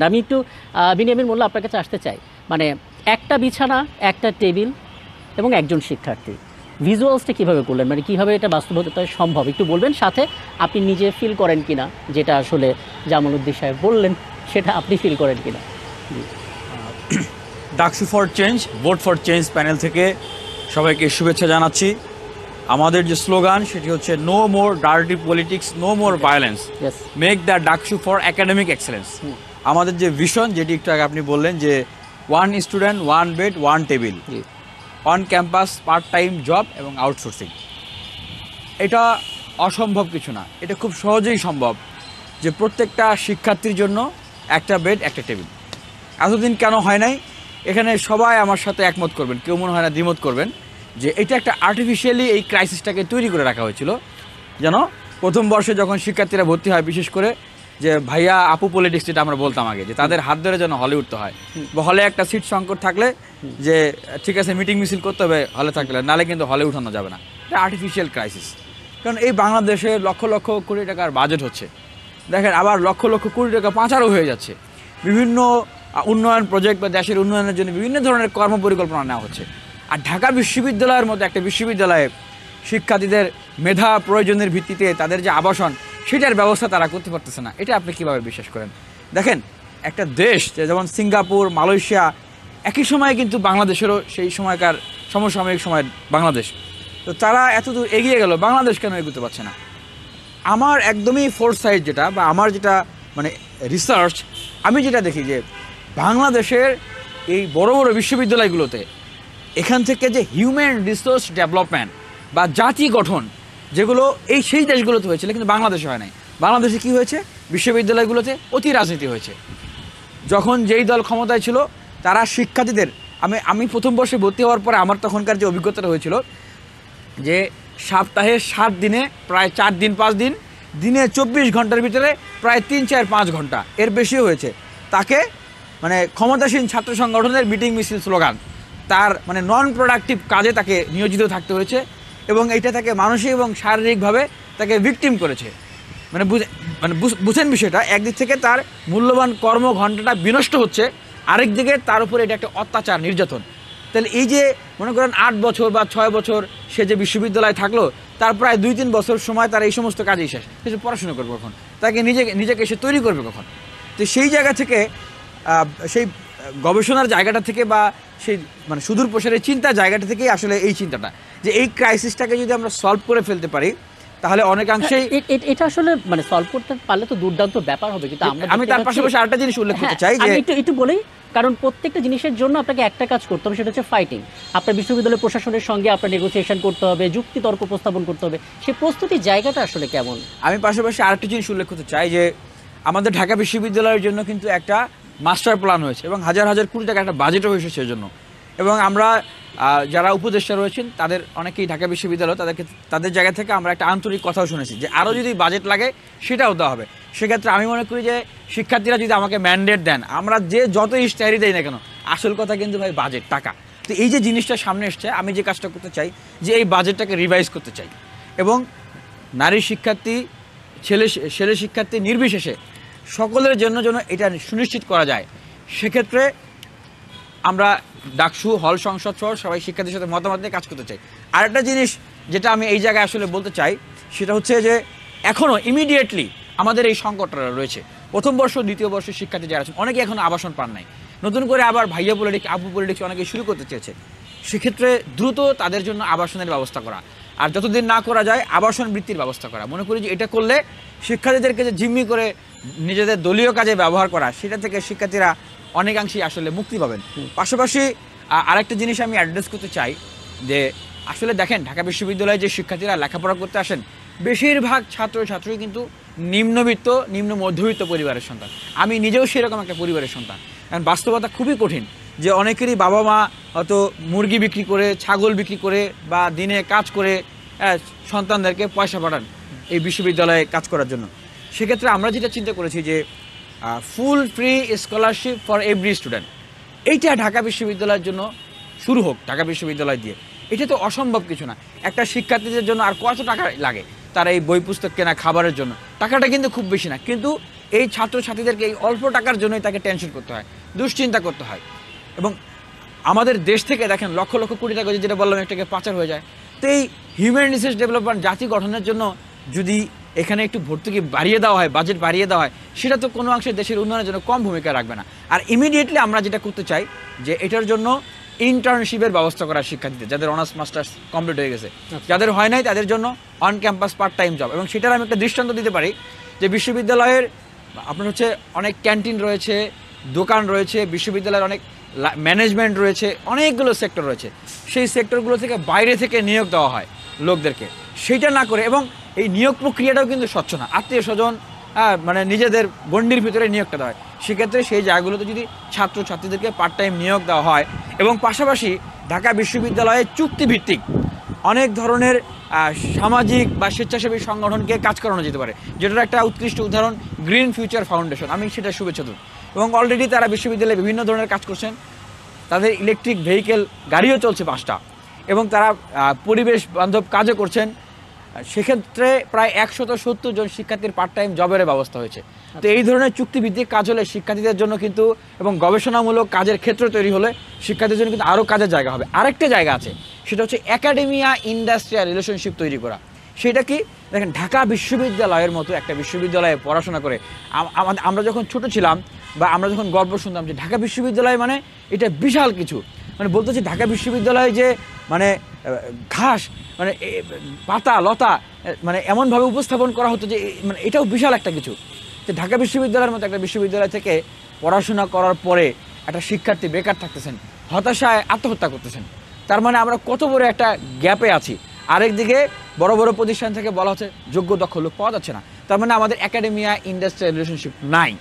আমি একটু বিনিয়ামিন মোল্লা আপনার কাছে আসতে চাই। মানে একটা বিছানা, একটা টেবিল এবং একজন শিক্ষার্থী। ভিজুয়ালসটা কিভাবে করলেন? মানে কিভাবে এটা বাস্তবতায় সম্ভব একটু বলবেন? সাথে আপনি নিজে ফিল করেন কিনা, যেটা আসলে জামালউদ্দিন সাহেব বললেন, সেটা আপনি ফিল করেন কিনা? জি। DUCSU for change, vote for change panel থেকে সবাইকে শুভেচ্ছা জানাচ্ছি। আমাদের যে স্লোগান সেটি হচ্ছে no more dirty politics, no more violence, yes. Make the DUCSU for academic excellence. আমাদের যে ভিশন, যেটি একটু আগে আপনি বললেন যে one student, one bed, one table, জি। On campus, part time job এবং আউটসোর্সিং। এটা অসম্ভব কিছু না, এটা খুব সহজেই সম্ভব যে প্রত্যেকটা শিক্ষার্থীর জন্য একটা বেড, একটা টেবিল। এতদিন কেন হয় নাই? এখানে সবাই আমার সাথে একমত করবেন, কেউ মনে হয় না দ্বিমত করবেন, যে এটা একটা আর্টিফিশিয়ালি এই ক্রাইসিসটাকে তৈরি করে রাখা হয়েছিল। যেন প্রথম বর্ষে যখন শিক্ষার্থীরা ভর্তি হয়, বিশেষ করে যে ভাইয়া আপু পলিটিক্স, যেটা আমরা বলতাম আগে, যে তাদের হাত ধরে যেন হলে উঠতে হয়, বা হলে একটা সিট সংকট থাকলে যে ঠিক আছে মিটিং মিছিল করতে হবে হলে থাকলে, নালে কিন্তু হলে উঠানো যাবে না। এটা আর্টিফিশিয়াল ক্রাইসিস। কারণ এই বাংলাদেশে লক্ষ লক্ষ কোটি টাকার বাজেট হচ্ছে, দেখেন, আবার লক্ষ লক্ষ কোটি টাকা পাচারও হয়ে যাচ্ছে। বিভিন্ন উন্নয়ন প্রজেক্ট বা দেশের উন্নয়নের জন্য বিভিন্ন ধরনের কর্মপরিকল্পনা নেওয়া হচ্ছে। আর ঢাকা বিশ্ববিদ্যালয়ের মতো একটা বিশ্ববিদ্যালয়ে শিক্ষার্থীদের মেধা প্রয়োজনের ভিত্তিতে তাদের যে আবাসন, সেটার ব্যবস্থা তারা করতে পারতেছে না। এটা আপনি কীভাবে বিশ্বাস করেন? দেখেন, একটা দেশ যেমন সিঙ্গাপুর, মালয়েশিয়া, একই সময়ে কিন্তু বাংলাদেশেরও সেই সময়কার সমসাময়িক সময় বাংলাদেশ, তো তারা এতদূর এগিয়ে গেল, বাংলাদেশ কেন এগোতে পারছে না? আমার একদমই ফোর্থ সাইড যেটা, বা আমার যেটা মানে রিসার্চ, আমি যেটা দেখি যে বাংলাদেশের এই বড় বড় বিশ্ববিদ্যালয়গুলোতে এখান থেকে যে হিউম্যান রিসোর্স ডেভেলপমেন্ট বা জাতি গঠন, যেগুলো এই সেই দেশগুলোতে হয়েছিল, কিন্তু বাংলাদেশে হয় নাই। বাংলাদেশে কি হয়েছে? বিশ্ববিদ্যালয়গুলোতে অতি রাজনীতি হয়েছে। যখন যেই দল ক্ষমতায় ছিল, তারা শিক্ষার্থীদের, আমি প্রথম বর্ষে ভর্তি হওয়ার পরে আমার তখনকার যে অভিজ্ঞতাটা হয়েছিল, যে সপ্তাহে 7 দিনে প্রায় 4 দিন 5 দিন, দিনে 24 ঘন্টার ভিতরে প্রায় 3-4-5 ঘন্টা, এর বেশিও হয়েছে, তাকে মানে ক্ষমতাসীন ছাত্র সংগঠনের মিটিং মিছিল স্লোগান, তার মানে নন প্রোডাক্টিভ কাজে তাকে নিয়োজিত থাকতে হয়েছে, এবং এইটা তাকে মানসিক এবং শারীরিকভাবে তাকে ভিকটিম করেছে। মানে বুঝেন বিষয়টা, একদিক থেকে তার মূল্যবান কর্ম ঘন্টাটা বিনষ্ট হচ্ছে, আরেক দিকে তার উপরে এটা একটা অত্যাচার, নির্যাতন। তাহলে এই যে মনে করেন 8 বছর বা 6 বছর সে যে বিশ্ববিদ্যালয়ে থাকলো, তার প্রায় 2-3 বছর সময় তার এই সমস্ত কাজেই শেষ। সে পড়াশোনা করবে কখন? তাকে নিজেকে সে তৈরি করবে কখন? তো সেই জায়গা থেকে, সেই গবেষণার জায়গাটা থেকে, বা সেই মানে সুদূর প্রসারের চিন্তার জায়গাটা থেকেই আসলে এই চিন্তাটা, যে এই ক্রাইসিসটাকে যদি আমরা সলভ করে ফেলতে পারি, তাহলে অনেকাংশেই এটা আসলে মানে সলভ করতে পারলে তো দুর্দান্ত ব্যাপার হবে। কিন্তু আমি তার পাশাপাশি আরেকটা জিনিস উল্লেখ করতে চাই, যে একটু বলেই, কারণ প্রত্যেকটা জিনিসের জন্য আপনাকে একটা কাজ করতে হবে, সেটা হচ্ছে ফাইটিং। আপনার বিশ্ববিদ্যালয় প্রশাসনের সঙ্গে আপনার নেগোসিয়েশন করতে হবে, যুক্তি তর্ক উপস্থাপন করতে হবে। সেই প্রস্তুতির জায়গাটা আসলে কেমন? আমি পাশাপাশি আরেকটা জিনিস উল্লেখ করতে চাই, যে আমাদের ঢাকা বিশ্ববিদ্যালয়ের জন্য কিন্তু একটা মাস্টার প্ল্যান হয়েছে, এবং হাজার হাজার কোটি টাকা একটা বাজেটও হয়েছে সেজন্য। এবং আমরা যারা উপদেষ্টা রয়েছেন, তাদের অনেকেই ঢাকা বিশ্ববিদ্যালয়, তাদের জায়গা থেকে আমরা একটা আন্তরিক কথাও শুনেছি, যে আরও যদি বাজেট লাগে সেটাও দেওয়া হবে। সেক্ষেত্রে আমি মনে করি যে শিক্ষার্থীরা যদি আমাকে ম্যান্ডেট দেন, আমরা যে যত ইশতেহারি দেই না কেন, আসল কথা কিন্তু ভাই বাজেট, টাকা। তো এই যে জিনিসটা সামনে এসছে, আমি যে কাজটা করতে চাই, যে এই বাজেটটাকে রিভাইজ করতে চাই, এবং নারী শিক্ষার্থী, ছেলে শিক্ষার্থী নির্বিশেষে সকলের জন্য যেন এটা সুনিশ্চিত করা যায়। সেক্ষেত্রে আমরা ডাকসু, হল সংসদ সহ সবাই শিক্ষার্থীর সাথে মতামত নিয়ে কাজ করতে চাই। আরেকটা জিনিস যেটা আমি এই জায়গায় আসলে বলতে চাই, সেটা হচ্ছে যে এখনও ইমিডিয়েটলি আমাদের এই সংকটটা রয়েছে। প্রথম বর্ষ, দ্বিতীয় বর্ষের শিক্ষার্থী যারা আছেন, অনেকে এখনও আবাসন পান নাই, নতুন করে আবার ভাইয়া পলিটিক্স, আপু পলিটিক্স অনেকে শুরু করতে চেয়েছে। সেক্ষেত্রে দ্রুত তাদের জন্য আবাসনের ব্যবস্থা করা, আর যতদিন না করা যায় আবাসন বৃত্তির ব্যবস্থা করা। মনে করি যে এটা করলে শিক্ষার্থীদেরকে যে জিম্মি করে নিজেদের দলীয় কাজে ব্যবহার করা, সেটা থেকে শিক্ষার্থীরা অনেকাংশেই আসলে মুক্তি পাবেন। পাশাপাশি আরেকটা জিনিস আমি অ্যাড্রেস করতে চাই, যে আসলে দেখেন, ঢাকা বিশ্ববিদ্যালয়ে যে শিক্ষার্থীরা লেখাপড়া করতে আসেন, বেশিরভাগ ছাত্রছাত্রী কিন্তু নিম্নবিত্ত, নিম্ন মধ্যবিত্ত পরিবারের সন্তান। আমি নিজেও সেরকম একটা পরিবারের সন্তান। কারণ বাস্তবতা খুবই কঠিন, যে অনেকেরই বাবা মা হয়তো মুরগি বিক্রি করে, ছাগল বিক্রি করে, বা দিনে কাজ করে সন্তানদেরকে পয়সা পাঠান এই বিশ্ববিদ্যালয়ে কাজ করার জন্য। সেক্ষেত্রে আমরা যেটা চিন্তা করেছি, যে full free scholarship for every student, এইটা ঢাকা বিশ্ববিদ্যালয়ের জন্য শুরু হোক, ঢাকা বিশ্ববিদ্যালয় দিয়ে। এটা তো অসম্ভব কিছু না। একটা শিক্ষার্থীদের জন্য আর কত টাকা লাগে তার এই বই পুস্তক কেনা, খাবারের জন্য? টাকাটা কিন্তু খুব বেশি না, কিন্তু এই ছাত্রছাত্রীদেরকে এই অল্প টাকার জন্যই তাকে টেনশন করতে হয়, দুশ্চিন্তা করতে হয়। এবং আমাদের দেশ থেকে দেখেন লক্ষ লক্ষ কোটি টাকা যেটা বললাম একটাকে পাচার হয়ে যায়। তো এই হিউম্যান রিসোর্স ডেভেলপমেন্ট জাতি গঠনের জন্য যদি এখানে একটু ভর্তুকি বাড়িয়ে দেওয়া হয়, বাজেট বাড়িয়ে দেওয়া হয়, সেটা তো কোনো অংশে দেশের উন্নয়নের জন্য কম ভূমিকা রাখবে না। আর ইমিডিয়েটলি আমরা যেটা করতে চাই যে এটার জন্য ইন্টার্নশিপের ব্যবস্থা করা শিক্ষার্থীদের, যাদের অনার্স মাস্টার্স কমপ্লিট হয়ে গেছে, যাদের হয় নাই তাদের জন্য on campus part time job. এবং সেটার আমি একটা দৃষ্টান্ত দিতে পারি যে বিশ্ববিদ্যালয়ের আপনার হচ্ছে অনেক ক্যান্টিন রয়েছে, দোকান রয়েছে, বিশ্ববিদ্যালয়ের অনেক ম্যানেজমেন্ট রয়েছে, অনেকগুলো সেক্টর রয়েছে। সেই সেক্টরগুলো থেকে বাইরে থেকে নিয়োগ দেওয়া হয় লোকদেরকে, সেইটা না করে। এবং এই নিয়োগ প্রক্রিয়াটাও কিন্তু স্বচ্ছ না, আত্মীয় স্বজন মানে নিজেদের গণ্ডির ভিতরে নিয়োগটা দেওয়া হয়। সেক্ষেত্রে সেই জায়গাগুলোতে যদি ছাত্রছাত্রীদেরকে পার্ট টাইম নিয়োগ দেওয়া হয় এবং পাশাপাশি ঢাকা বিশ্ববিদ্যালয়ে চুক্তিভিত্তিক অনেক ধরনের সামাজিক বা স্বেচ্ছাসেবী সংগঠনকে কাজ করানো যেতে পারে, যেটার একটা উৎকৃষ্ট উদাহরণ গ্রিন ফিউচার ফাউন্ডেশন। আমি সেটা শুভেচ্ছা দিই। এবং অলরেডি তারা বিশ্ববিদ্যালয়ে বিভিন্ন ধরনের কাজ করছেন, তাদের ইলেকট্রিক ভেহিকেল গাড়িও চলছে 5টা, এবং তারা পরিবেশ বান্ধব কাজও করছেন। সেক্ষেত্রে প্রায় 170 জন শিক্ষার্থীর পার্ট টাইম জবের ব্যবস্থা হয়েছে। তো এই ধরনের চুক্তিভিত্তিক কাজ হলে শিক্ষার্থীদের জন্য কিন্তু, এবং গবেষণামূলক কাজের ক্ষেত্র তৈরি হলে শিক্ষার্থীদের জন্য কিন্তু আরও কাজের জায়গা হবে। আরেকটা জায়গা আছে, সেটা হচ্ছে একাডেমিয়া ইন্ডাস্ট্রিয়াল রিলেশনশিপ তৈরি করা। সেটা কি দেখেন, ঢাকা বিশ্ববিদ্যালয়ের মতো একটা বিশ্ববিদ্যালয়ে পড়াশোনা করে আমরা যখন ছোট ছিলাম বা আমরা যখন গল্প শুনতাম যে ঢাকা বিশ্ববিদ্যালয় মানে এটা বিশাল কিছু, মানে বলতে হচ্ছে ঢাকা বিশ্ববিদ্যালয়ে যে মানে ঘাস মানে পাতা লতা মানে এমনভাবে উপস্থাপন করা হতো যে মানে এটাও বিশাল একটা কিছু। যে ঢাকা বিশ্ববিদ্যালয়ের মতো একটা বিশ্ববিদ্যালয় থেকে পড়াশোনা করার পরে একটা শিক্ষার্থী বেকার থাকতেছেন, হতাশায় আত্মহত্যা করতেছেন। তার মানে আমরা কত বড় একটা গ্যাপে আছি। আরেকদিকে বড় বড় প্রতিষ্ঠান থেকে বলা হচ্ছে যোগ্য দক্ষ লোক পাওয়া যাচ্ছে না। তার মানে আমাদের একাডেমিয়া ইন্ডাস্ট্রিয়াল রিলেশনশিপ নাই।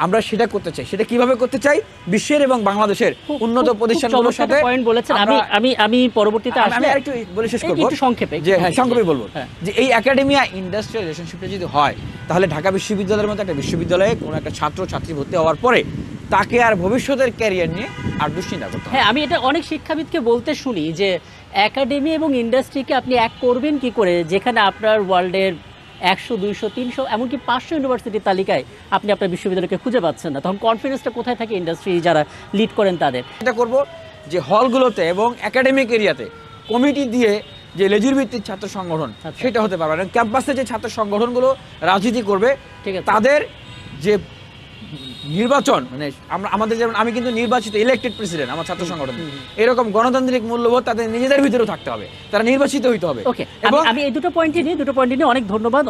আমরা সেটা করতে চাই। সেটা কিভাবে করতে চাই? বিশ্বের এবং বাংলাদেশের উন্নত প্রতিষ্ঠানগুলোর সাথে পয়েন্ট বলেছেন। আমি পরবর্তীতে আমি আরেকটু বলে শেষ করব, একটু সংক্ষেপে যে হ্যাঁ সংক্ষেপে বলবো যে এই একাডেমিয়া ইন্ডাস্ট্রিয়াল রিলেশনশিপটা যদি হয়, তাহলে ঢাকা বিশ্ববিদ্যালয়ের মতো একটা বিশ্ববিদ্যালয়ে কোনো একটা ছাত্র ছাত্রী ভর্তি হওয়ার পরে তাকে আর ভবিষ্যতের ক্যারিয়ার নিয়ে আর দুশ্চিন্তা করতে হবে। হ্যাঁ, আমি এটা অনেক শিক্ষাবিদকে বলতে শুনি যে একাডেমি এবং ইন্ডাস্ট্রিকে আপনি এক করবেন কি করে, যেখানে আপনার ওয়ার্ল্ডের 100, 200, 300 এমনকি 500 ইউনিভার্সিটির তালিকায় আপনি আপনার বিশ্ববিদ্যালয়কে খুঁজে পাচ্ছেন না। তখন কনফিডেন্সটা কোথায় থাকে ইন্ডাস্ট্রি যারা লিড করেন তাদের? এটা করব যে হলগুলোতে এবং একাডেমিক এরিয়াতে কমিটি দিয়ে যে লেজুর ভিত্তিক ছাত্র সংগঠন সেটা হতে পারবে। এবং ক্যাম্পাসে যে ছাত্র সংগঠনগুলো রাজনীতি করবে, ঠিক আছে, তাদের যে নির্বাচন মানে আমাদের যেমন আমি কিন্তু নির্বাচিত ইলেক্টেড প্রেসিডেন্ট আমার ছাত্র সংগঠন, এরকম গণতান্ত্রিক মূল্যবোধ তাদের নিজেদের ভিতরেও থাকতে হবে, তারা নির্বাচিত হইতে হবে। ওকে, আমি এই দুটো পয়েন্টই নিয়ে অনেক ধন্যবাদ।